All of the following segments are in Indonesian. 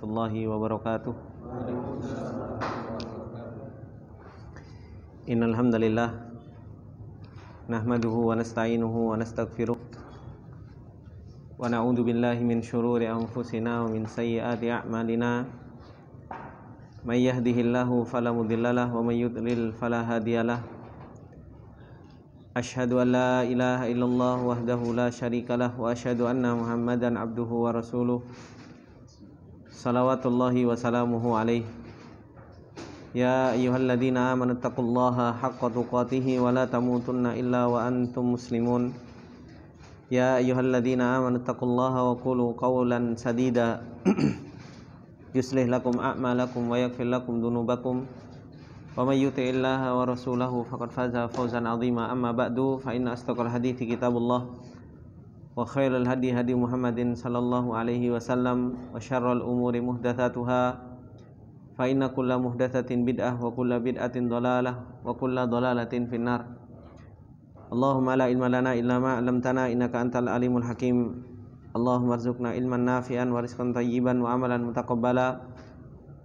warahmatullahi wabarakatuh. Innal hamdalillah nahmaduhu wa nasta'inuhu wa nastaghfiruh wa na'udzu billahi min syururi anfusina wa min sayyiati a'malina. May yahdihillahu fala mudhillalah wa may yudlil fala hadiyalah. Asyhadu an la ilaha illallah wahdahu la syarikalah wa asyhadu anna Muhammadan abduhu wa rasuluh. Salawatullahi wa salamuhu alaihi. Ya ayyuhalladzina amanu taqullaha haqqa tuqatih wa la tamutunna illa wa antum muslimun. Ya ayyuhalladzina amanu taqullaha wa qulu qawlan sadida yuslih lakum a'malakum wa yaghfir lakum dhunubakum wa may yuti'illaha wa rasulahu faqad faza fawzan 'azima. Amma ba'du, fa inna asdaqal hadithi kitabullah wa khairal hadi hadi Muhammadin sallallahu alaihi wasallam wa syarrul umuri muhdatsatuha fa inna kulla muhdatsatin bid'ah wa kulla bid'atin dhalalah wa kulla dhalalatin finnar. Allahumma la ilma lana illa ma 'allamtana innaka antal alimul hakim. Allahumma arzuqna ilman nafi'an wa rizqan thayyiban wa amalan mutaqabbala.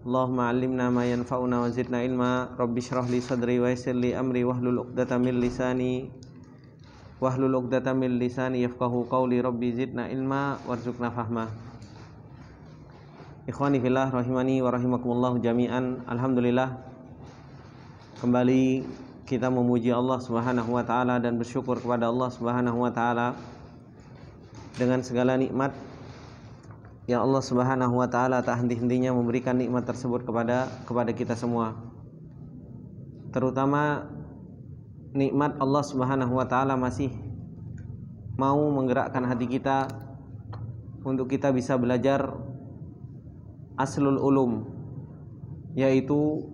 Allahumma 'allimna ma yanfa'una wa zidna ilma. Rabbi shrah li sadri wa yassir li amri wahlul 'uqdatam min lisani yafqahu qawli. Rabbi zidna ilma warzuqna fahma. Ikhwani fillah rahimani wa rahimakumullah jami'an. Alhamdulillah, kembali kita memuji Allah Subhanahu wa taala dan bersyukur kepada Allah Subhanahu wa taala dengan segala nikmat yang Allah Subhanahu wa taala tak henti-hentinya memberikan nikmat tersebut kepada kita semua. Terutama nikmat Allah Subhanahu wa taala masih mau menggerakkan hati kita untuk kita bisa belajar aslul ulum, yaitu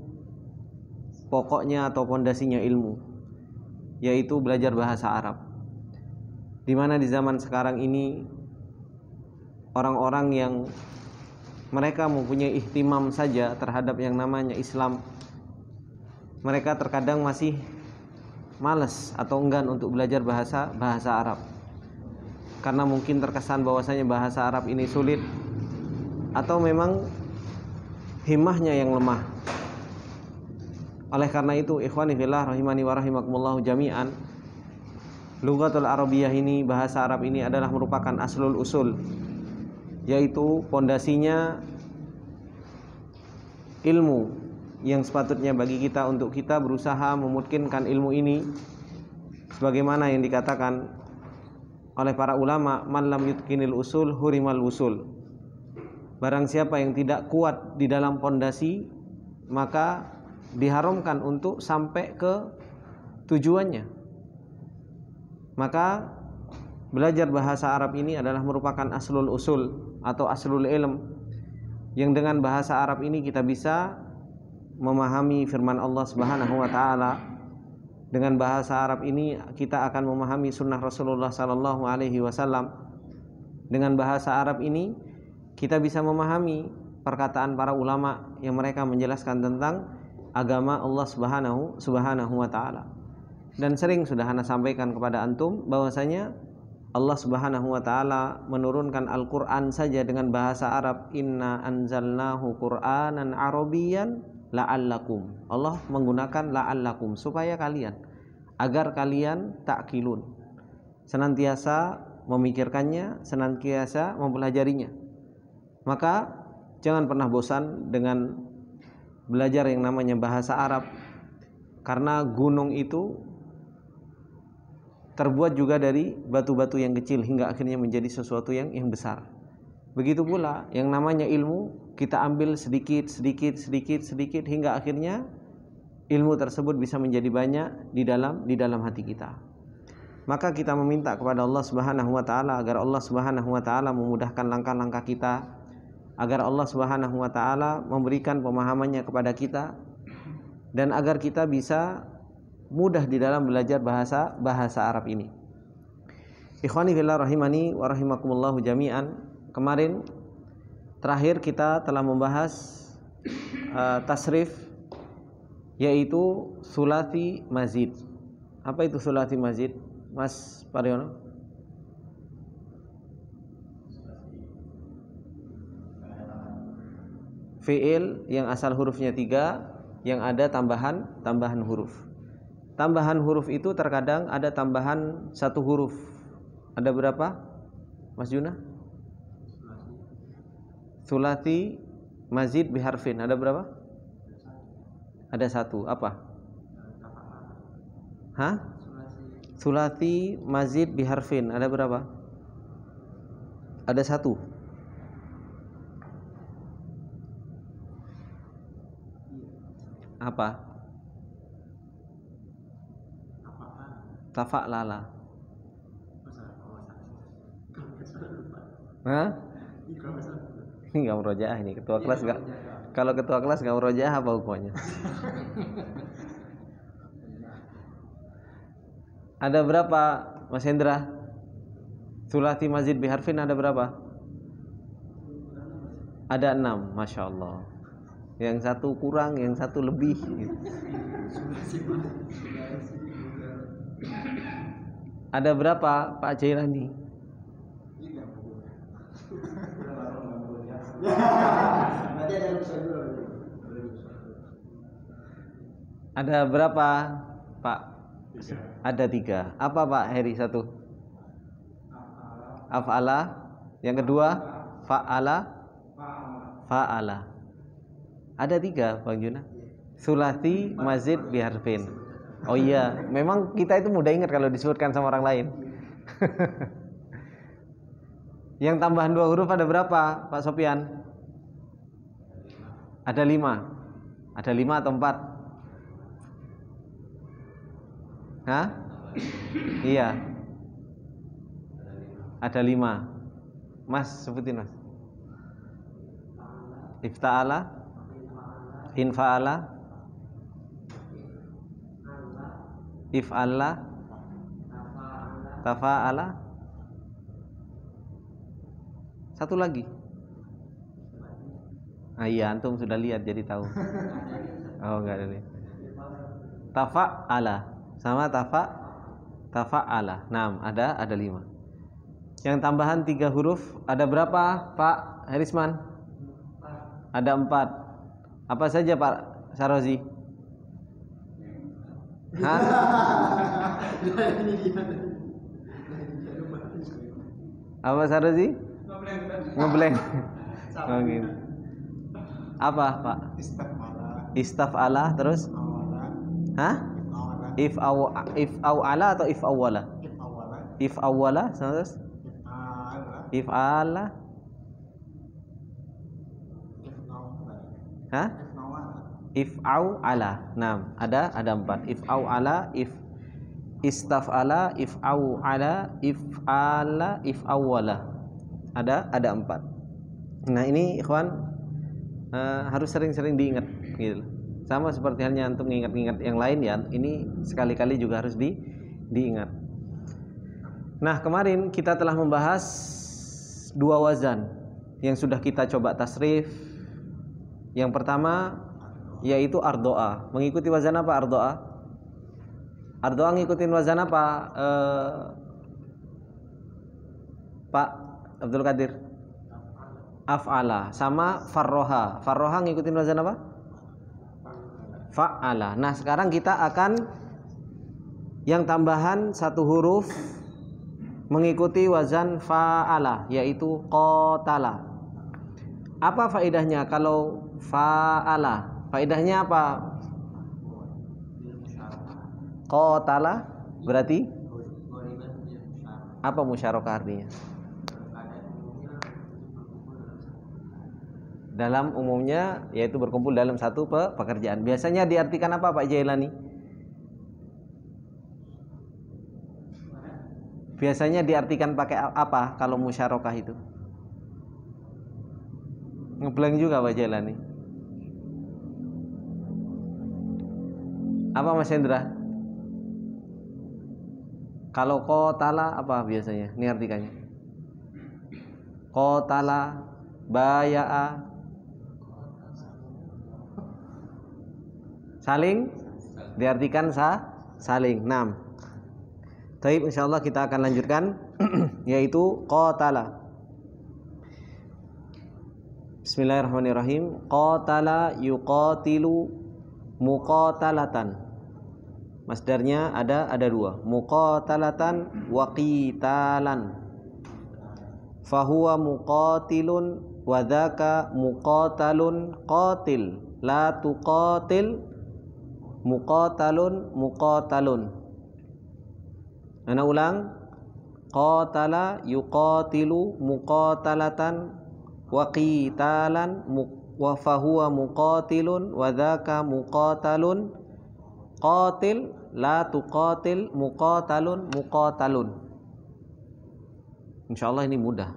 pokoknya atau pondasinya ilmu, yaitu belajar bahasa Arab. Di mana di zaman sekarang ini orang-orang yang mereka mempunyai ihtimam saja terhadap yang namanya Islam, mereka terkadang masih malas atau enggan untuk belajar bahasa Arab, karena mungkin terkesan bahwasanya bahasa Arab ini sulit, atau memang himmahnya yang lemah. Oleh karena itu, ikhwani fillah rahimani wa rahimakumullah jami'an, lughatul arabiyyah ini, bahasa Arab ini adalah merupakan aslul usul, yaitu pondasinya ilmu yang sepatutnya bagi kita untuk kita berusaha memutkinkan ilmu ini, sebagaimana yang dikatakan oleh para ulama, man lam yutkinil usul hurimal wusul. Barang siapa yang tidak kuat di dalam pondasi, maka diharamkan untuk sampai ke tujuannya. Maka belajar bahasa Arab ini adalah merupakan aslul usul atau aslul ilm, yang dengan bahasa Arab ini kita bisa memahami firman Allah Subhanahu wa taala. Dengan bahasa Arab ini kita akan memahami sunnah Rasulullah sallallahu alaihi wasallam. Dengan bahasa Arab ini kita bisa memahami perkataan para ulama yang mereka menjelaskan tentang agama Allah Subhanahu wa taala. Dan sering sudah ana sampaikan kepada antum bahwasanya Allah Subhanahu wa taala menurunkan Al-Qur'an saja dengan bahasa Arab. Inna anzalnahu Qur'anan Arabiyyan la'allakum. Allah menggunakan la'allakum supaya kalian, agar kalian ta'qilun, senantiasa memikirkannya, senantiasa mempelajarinya. Maka jangan pernah bosan dengan belajar yang namanya bahasa Arab, karena gunung itu terbuat juga dari batu-batu yang kecil hingga akhirnya menjadi sesuatu yang besar. Begitu pula yang namanya ilmu, kita ambil sedikit hingga akhirnya ilmu tersebut bisa menjadi banyak di dalam hati kita. Maka kita meminta kepada Allah Subhanahu wa taala agar Allah Subhanahu wa taala memudahkan langkah-langkah kita, agar Allah Subhanahu wa taala memberikan pemahamannya kepada kita, dan agar kita bisa mudah di dalam belajar bahasa Arab ini. Ikhwani fillah rahimani wa rahimakumullah jami'an. Kemarin terakhir kita telah membahas tasrif, yaitu sulasi mazid. Apa itu sulasi mazid, Mas Pariono? fi'il yang asal hurufnya 3 yang ada tambahan huruf. Tambahan huruf itu terkadang ada tambahan 1 huruf. Ada berapa, Mas Juna? Sulasi mazid biharfin ada berapa? Ada 1. Apa? Hah? Sulasi mazid biharfin ada berapa? Ada 1. Apa? Tafa'lala. Hah? Enggak murojaah ini ketua kelas enggak. Kalau ketua kelas enggak murojaah apa hukumnya? Ada berapa, Mas Hendra? Sulasi mazid biharfin ada berapa? Ada 6, Masya Allah. Yang 1 kurang, yang 1 lebih gitu. Ada berapa, Pak Jailani? Ada berapa, Pak? Ada 3. Apa Pak Heri? 1 af'ala. Yang kedua fa'ala. Ada 3 Bang Juna. Sulasi mazid biharfin. Oh iya, memang kita itu mudah ingat kalau disebutkan sama orang lain. Yang tambahan 2 huruf ada berapa, Pak Sopian? Ada 5. Ada 5 atau 4? Hah? Iya. Ada 5. Mas, sebutin Mas. Ifta'ala, infa'ala, if'alla, tafa'ala. 1 lagi. Ah iya, antum sudah lihat jadi tahu. Oh, enggak ada nih. Tafa'ala sama tafa'ala. Nah, ada 5. Yang tambahan 3 huruf ada berapa, Pak Herisman? Ada 4. Apa saja, Pak Sarozi? Hah? Apa Sarozi? Ngeblank. Oh, gitu. Apa, Pak? Istaf'ala terus? Hah? If awala atau if awwala? If awwala terus? If ala? Hah? If au ala. Nah, ada 4. If au ala, if istaf'ala, if au ala, if ala, if awwala. Ada 4. Nah, ini ikhwan harus sering-sering diingat gitu. Sama seperti halnya antum mengingat-ingat yang lain ya, ini sekali-kali juga harus diingat. Nah, kemarin kita telah membahas 2 wazan yang sudah kita coba tasrif. Yang pertama yaitu ardoa. Mengikuti wazan apa ardoa? Ardoa ngikutin wazan apa? Pak Abdul Qadir? Af'ala. Sama farroha. Farroha ngikutin wazan apa? Fa'ala. Nah, sekarang kita akan yang tambahan 1 huruf mengikuti wazan fa'ala, yaitu qatala. Apa faedahnya kalau fa'ala? Faedahnya apa? Qatala berarti apa musyarakah artinya? Dalam umumnya yaitu berkumpul dalam satu pekerjaan. Biasanya diartikan apa Pak Jailani? Biasanya diartikan pakai apa kalau musyarakah itu? Ngeblank juga Pak Jailani. Apa Mas Hendra? Kalau qatala apa biasanya? Ini artikannya. Qatala, baya'a, saling diartikan saling. 6. Baik, insyaallah kita akan lanjutkan yaitu qatala. Bismillahirrahmanirrahim. Qatala yuqatilu muqatalatan. Masdarnya ada dua. Muqatalatan wa qitalan. Fahuwa muqatilun wa dzaka muqatalun qatil. La tuqatil muqatalun muqatalun. Ana ulang. Qatala yuqatilu muqatalatan wa qitalan wa fahuwa muqatilun wa dzaka muqatalun qatil la tuqatil muqatalun muqatalun. Insyaallah ini mudah.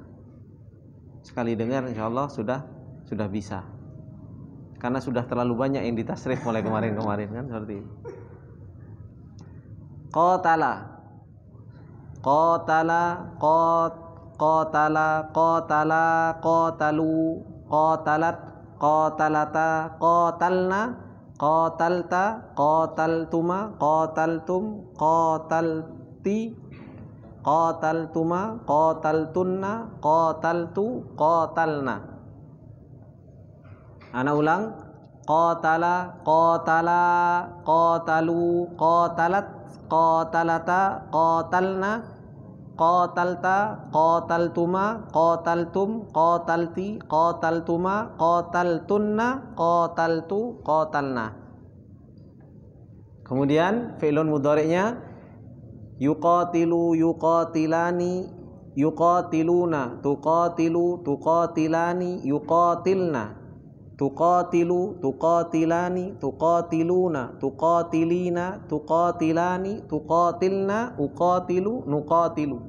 Sekali dengar insyaallah sudah bisa. Karena sudah terlalu banyak yang ditasrif mulai kemarin-kemarin kan seperti ini. Qatala qatalu qatalat qatalata qatalna qatalta qataltuma qataltum qatalti qataltuma qataltunna qataltu qatalna. Ana ulang. Qatala qatala qatalu qatalat qatalata qatalna qatalta qataltuma qataltum qatalti qataltuma qataltunna qataltu qatalna. Kemudian fi'lun mudhari'nya yuqatilu yuqatilani yuqatiluna tuqatilu tuqatilani yuqatilna tuqatilu tuqatilani tuqatiluna tuqatilina tuqatilani tuqatilna uqatilu nuqatilu.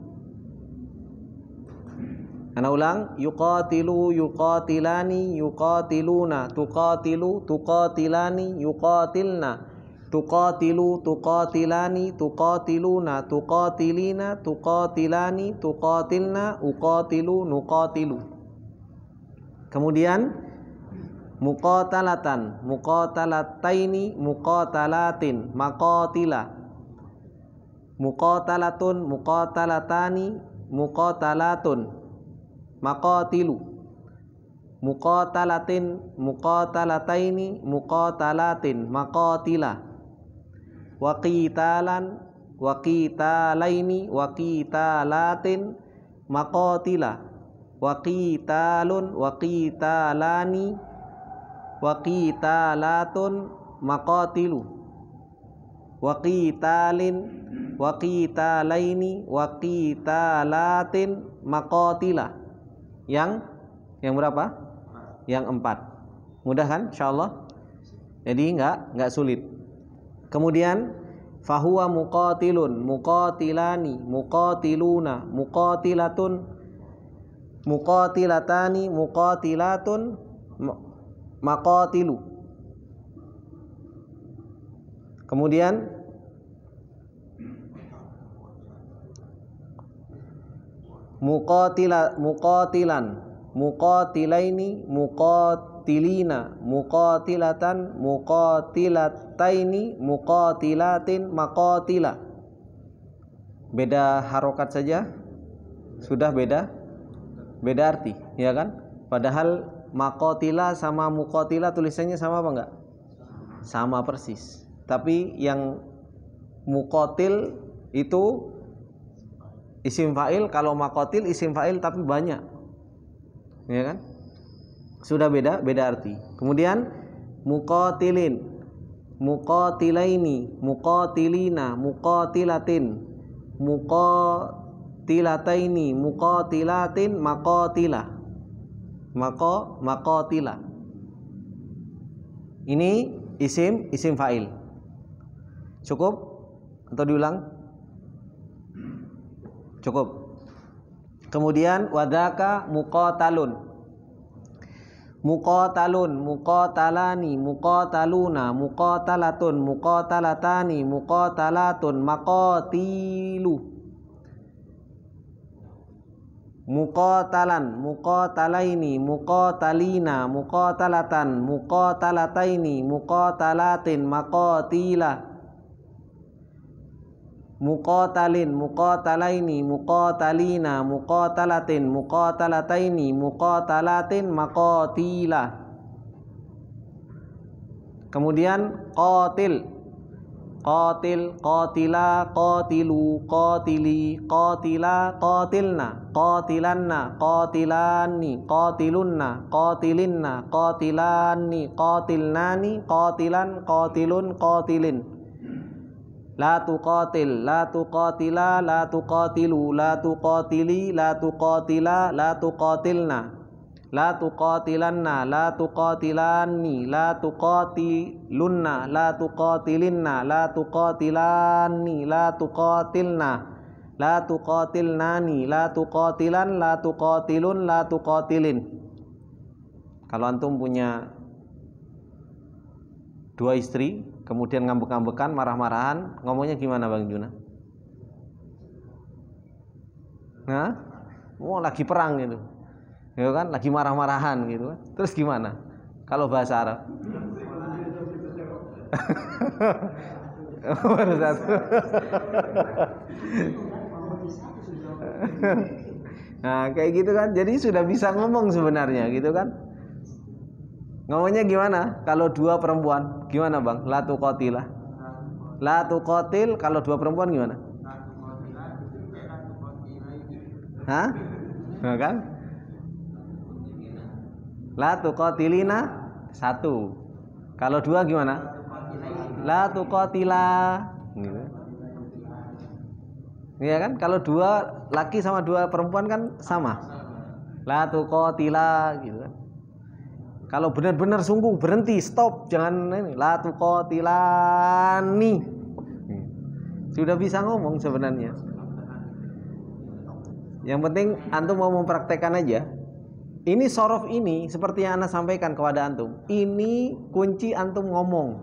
Ana ulang. Yuqatilu yuqatilani yuqatiluna tuqatilu tuqatilani yuqatilna tuqatilu tuqatilani tuqatiluna tuqatilina tuqatilani tuqatilna uqatilu nuqatilu. Kemudian muqatalatan muqatalataini muqatalatin maqatila muqatalatun muqatalatani muqatalatun maqatilu muqatalatin muqatalataini muqatalatin maqatila wa qitalan wa qitalaini wa qitalatin maqatila wa qitalun wa qitalani wa qitalatun maqatilu wa qitalin wa qitalaini wa qitalatin maqatila. Yang berapa? Yang 4. Mudah kan insyaallah? Jadi enggak sulit. Kemudian fahuwa muqatilun muqatilani muqatiluna muqatilatun muqatilatani muqatilatun maqatilu. Kemudian muqatilan muqatilaini muqatilina muqatilatan muqatilataini muqatilatin maqatila. Beda harokat saja sudah beda arti, ya kan? Padahal maqatila sama muqatila tulisannya sama apa enggak? Sama persis. Tapi yang muqatil itu isim fa'il, kalau maqatil isim fa'il tapi banyak. Ya kan? Sudah beda arti. Kemudian muqatilin, muqatilaini, muqatilina, muqatilatin, muqatilataini, muqatilatin, maqatila. Maqatila. Ini isim fa'il. Cukup atau diulang? Cukup. Kemudian wadzaka muqatalun. Muqatalun, muqatalani, muqataluna, muqatalatun, muqatalatani, muqatalatun, maqatilu. Muqatalan, muqatalaini, muqatalina, muqatalatan, muqatalataini, muqatalatin, maqatila. muqatalin, muqatalaini, muqatalina, muqatalatin, muqatalataini, muqatalatin, maqatila. Kemudian qatil, qatil, qatila, qatilu, qatili, qatila, qatilna, qatilanna, qatilani, qatilunna, qatilinna, qatilani, qatilnani, qatilan, qatilun, qatilin. La tuqatil, la tuqatila, la tuqatilu, la tuqatili, la tuqatila, la tuqatilna, la tuqatilanna, la tuqatilani, la tuqatilunna, la tuqatilinna, la tuqatilani, la tuqatilna, la tuqatilnani, la tuqatilan, la tuqatilun, la tuqatilin. Kalau antum punya dua istri, kemudian ngambek-ngambekan, marah-marahan, ngomongnya gimana Bang Juna? Nah, lagi perang gitu. Ya kan, lagi marah-marahan gitu kan. Terus gimana? Kalau bahasa Arab? Baru satu. Nah, kayak gitu kan. Jadi sudah bisa ngomong sebenarnya gitu kan. Ngomongnya gimana? Kalau dua perempuan, gimana Bang? La tuqatilah. La tuqatil, kalau dua perempuan gimana? Hah? Nah, kan? La tuqatilina, satu. Kalau dua gimana? La tuqatila, gitu. Iya kan? Kalau dua laki sama dua perempuan kan sama. La tuqatila, gitu kan. Kalau benar-benar sungguh berhenti, stop, jangan ini. La tuqatilani. Sudah bisa ngomong sebenarnya. Yang penting antum mau mempraktekkan aja. Ini sorof ini seperti yang Anda sampaikan kepada antum. Ini kunci antum ngomong.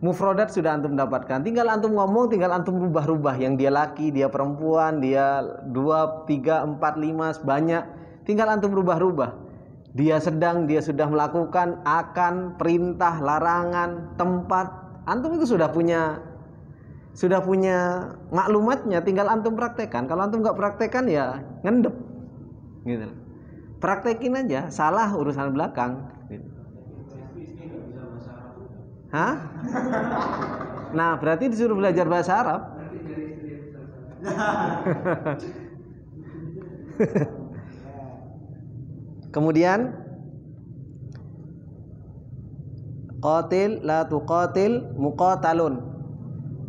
Mufrodat sudah antum dapatkan. Tinggal antum ngomong, tinggal antum rubah-rubah. Yang dia laki, dia perempuan, dia 2, 3, 4, 5, banyak. Tinggal antum rubah-rubah. Dia sedang, dia sudah melakukan, akan, perintah, larangan, tempat. Antum itu sudah punya maklumatnya, tinggal antum praktekkan. Kalau antum nggak praktekkan ya ngendep, gitu. Praktekin aja, salah urusan belakang. Gitu. Hah? Nah, berarti disuruh belajar bahasa Arab. Kemudian qatil, la tuqatil, muqatalun,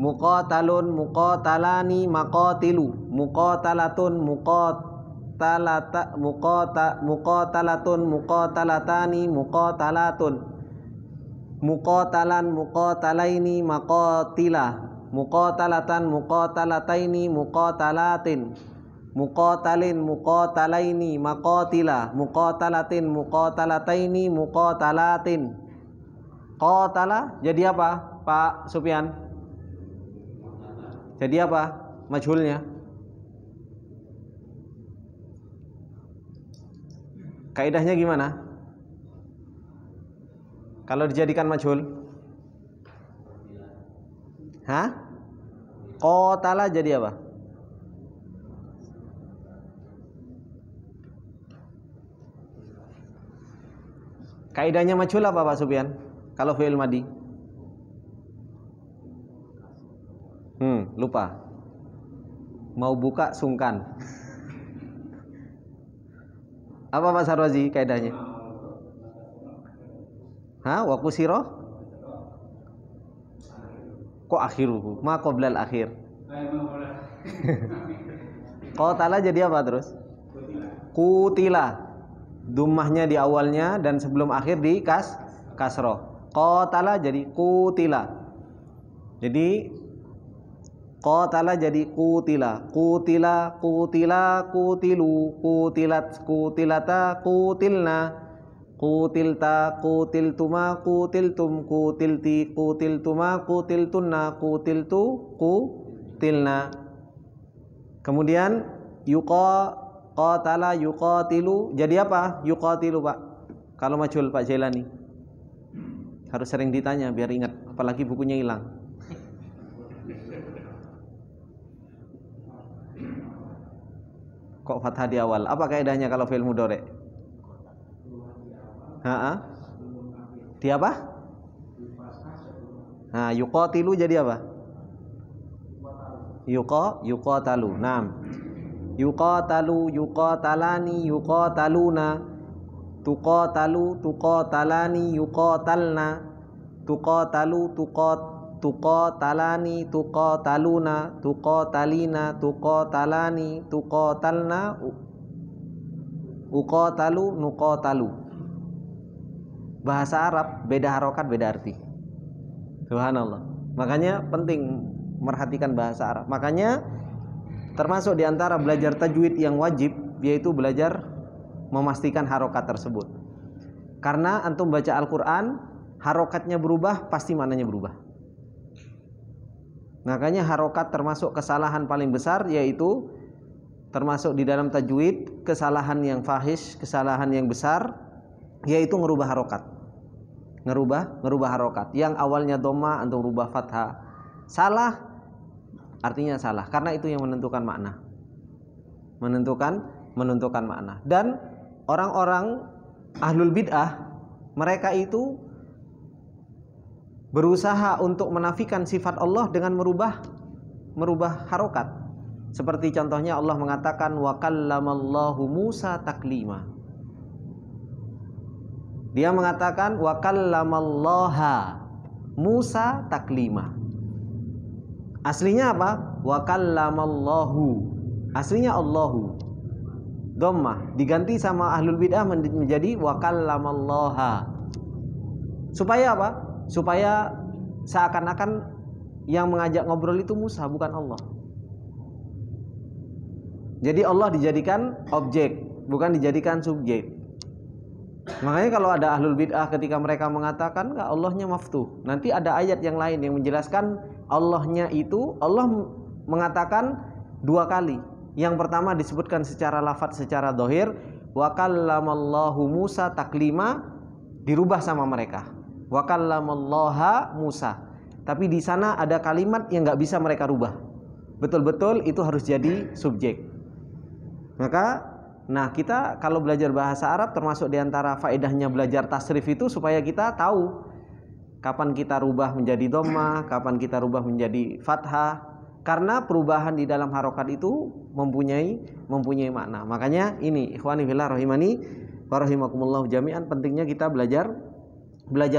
muqatalun, muqatalani, maqatilu, muqatalatun, muqatalatun, muqatalatani, muqatalatun, muqatalan, muqatalaini, maqatila, muqatalatan, muqatalataini, muqatalatin, muqatalin, muqatalaini, maqatila, muqatalatin, muqatalataini, muqatalatin. Qatala jadi apa, Pak Sufyan? Jadi apa majhulnya? Kaidahnya gimana? Kalau dijadikan majhul? Hah? Qatala jadi apa? Kaidahnya majhul apa Pak Sufyan? Kalau fi'il madi? Lupa. Mau buka sungkan. Apa Pak Sarwazi kaidahnya? Hah? Wa kusiro? Kok akhiruhu? Ma qoblal akhir. Qatala jadi apa terus? Kutila. Dummahnya di awalnya dan sebelum akhir di kasroh. Qatala jadi kutila. Jadi qatala jadi kutila. Kutila, kutila, kutilu, kutilat, kutilata, kutilna, kutilta, kutiltuma, kutiltum, kutilti, kutiltuma, kutiltunna, kutiltu, kutilna. Kemudian qatala yuqatilu jadi apa? Yuqatilu Pak. Kalau majhul Pak Jailani. Harus sering ditanya biar ingat, apalagi bukunya hilang. Kok fathah di awal? Apa kaidahnya kalau fi'il mudhari? Di apa? Nah, yuqatilu jadi apa? Yuqatalu. Naam. Yuqatalu, yuqatalani, yuqataluna, tuqatalu, tuqatalani, yuqatalna, tuqatalu, tuqatalani, tuqataluna, tuqatalina, tuqatalani, tuqatalna, uqatalu, nuqatalu. Bahasa Arab beda harokat, beda arti. Subhanallah. Makanya penting merhatikan bahasa Arab. Makanya termasuk diantara belajar tajwid yang wajib yaitu belajar memastikan harokat tersebut. Karena antum baca Al-Quran, harokatnya berubah, pasti maknanya berubah. Makanya harokat termasuk kesalahan paling besar, yaitu termasuk di dalam tajwid kesalahan yang fahish, kesalahan yang besar, yaitu ngerubah harokat. Ngerubah harokat. Yang awalnya dhamma antum rubah fathah. Salah, artinya salah. Karena itu yang menentukan makna. Menentukan makna. Dan orang-orang ahlul bid'ah, mereka itu berusaha untuk menafikan sifat Allah dengan merubah harokat. Seperti contohnya Allah mengatakan wa kallamallahu Musa taklima. Dia mengatakan wa kallamallaha Musa taklima. Aslinya apa? Wa kallamallahu. Aslinya Allahu. Dhammah diganti sama ahlul bid'ah menjadi wa kallamallaha. Supaya apa? Supaya seakan-akan yang mengajak ngobrol itu Musa, bukan Allah. Jadi Allah dijadikan objek, bukan dijadikan subjek. Makanya kalau ada ahlul bid'ah ketika mereka mengatakan enggak, Allahnya maftuh, nanti ada ayat yang lain yang menjelaskan Allahnya itu, Allah mengatakan dua kali. Yang pertama disebutkan secara lafadz, secara dhahir, wa kallamallahu Musa taklima, dirubah sama mereka. Wa kallamallaha Musa. Tapi di sana ada kalimat yang enggak bisa mereka rubah. Betul-betul itu harus jadi subjek. Maka kita kalau belajar bahasa Arab termasuk diantara faedahnya belajar tasrif itu supaya kita tahu kapan kita rubah menjadi dhammah, kapan kita rubah menjadi fathah. Karena perubahan di dalam harokat itu mempunyai makna. Makanya ini ikhwani fillah rahimani wa rahimakumullah jami'an, pentingnya kita belajar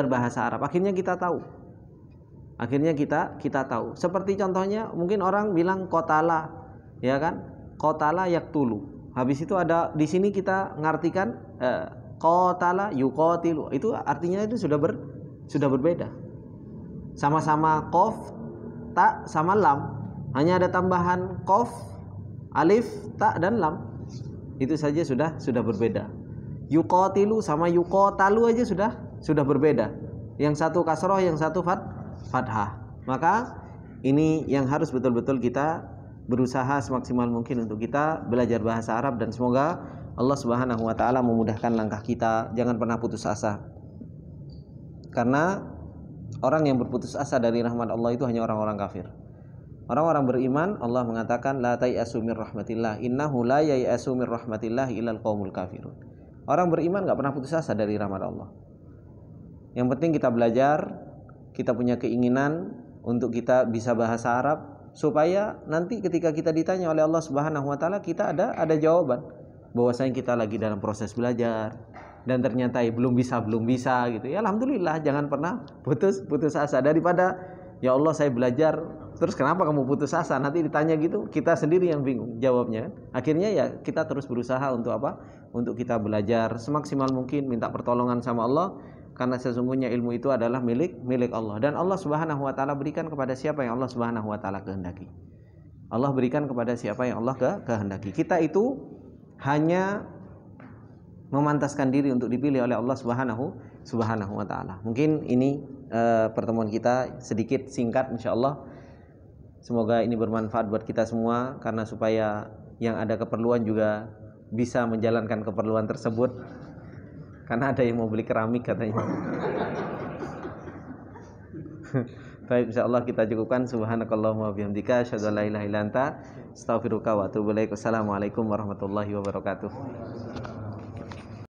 bahasa Arab. Akhirnya kita tahu. Seperti contohnya mungkin orang bilang qatala, ya kan? Qatala yaktulu. Habis itu ada di sini kita ngartikan qatala yuqatilu. Itu artinya itu sudah berbeda. Sama-sama qaf, ta sama lam. Hanya ada tambahan qaf, alif, ta dan lam. Itu saja sudah berbeda. Yuqatilu sama yuqatalu aja sudah berbeda. Yang satu kasroh, yang satu fathah. Maka ini yang harus betul-betul kita berusaha semaksimal mungkin untuk kita belajar bahasa Arab, dan semoga Allah Subhanahu wa taala memudahkan langkah kita. Jangan pernah putus asa. Karena orang yang berputus asa dari rahmat Allah itu hanya orang-orang kafir. Orang-orang beriman, Allah mengatakan la tai'asu mir rahmatillah, innahu la yai'asu mir rahmatillah illal qaumul kafirun. Orang beriman enggak pernah putus asa dari rahmat Allah. Yang penting kita belajar, kita punya keinginan untuk kita bisa bahasa Arab, supaya nanti ketika kita ditanya oleh Allah Subhanahu wa taala, kita ada jawaban bahwasanya kita lagi dalam proses belajar dan ternyata belum bisa gitu. Ya alhamdulillah, jangan pernah putus asa. Daripada ya Allah saya belajar terus kenapa kamu putus asa, nanti ditanya gitu, kita sendiri yang bingung jawabnya. Akhirnya ya kita terus berusaha untuk apa? Untuk kita belajar semaksimal mungkin, minta pertolongan sama Allah. Karena sesungguhnya ilmu itu adalah milik Allah, dan Allah Subhanahu wa taala berikan kepada siapa yang Allah Subhanahu wa taala kehendaki. Allah berikan kepada siapa yang Allah kehendaki. Kita itu hanya memantaskan diri untuk dipilih oleh Allah Subhanahu wa taala. Mungkin ini pertemuan kita sedikit singkat insyaallah. Semoga ini bermanfaat buat kita semua, karena supaya yang ada keperluan juga bisa menjalankan keperluan tersebut. Karena ada yang mau beli keramik katanya. Baik, insyaallah kita cukupkan. Subhanakallahumma wa bihamdika asyhadu an la ilaha illa anta astaghfiruka wa atubu ilaik. Wassalamualaikum warahmatullahi wabarakatuh.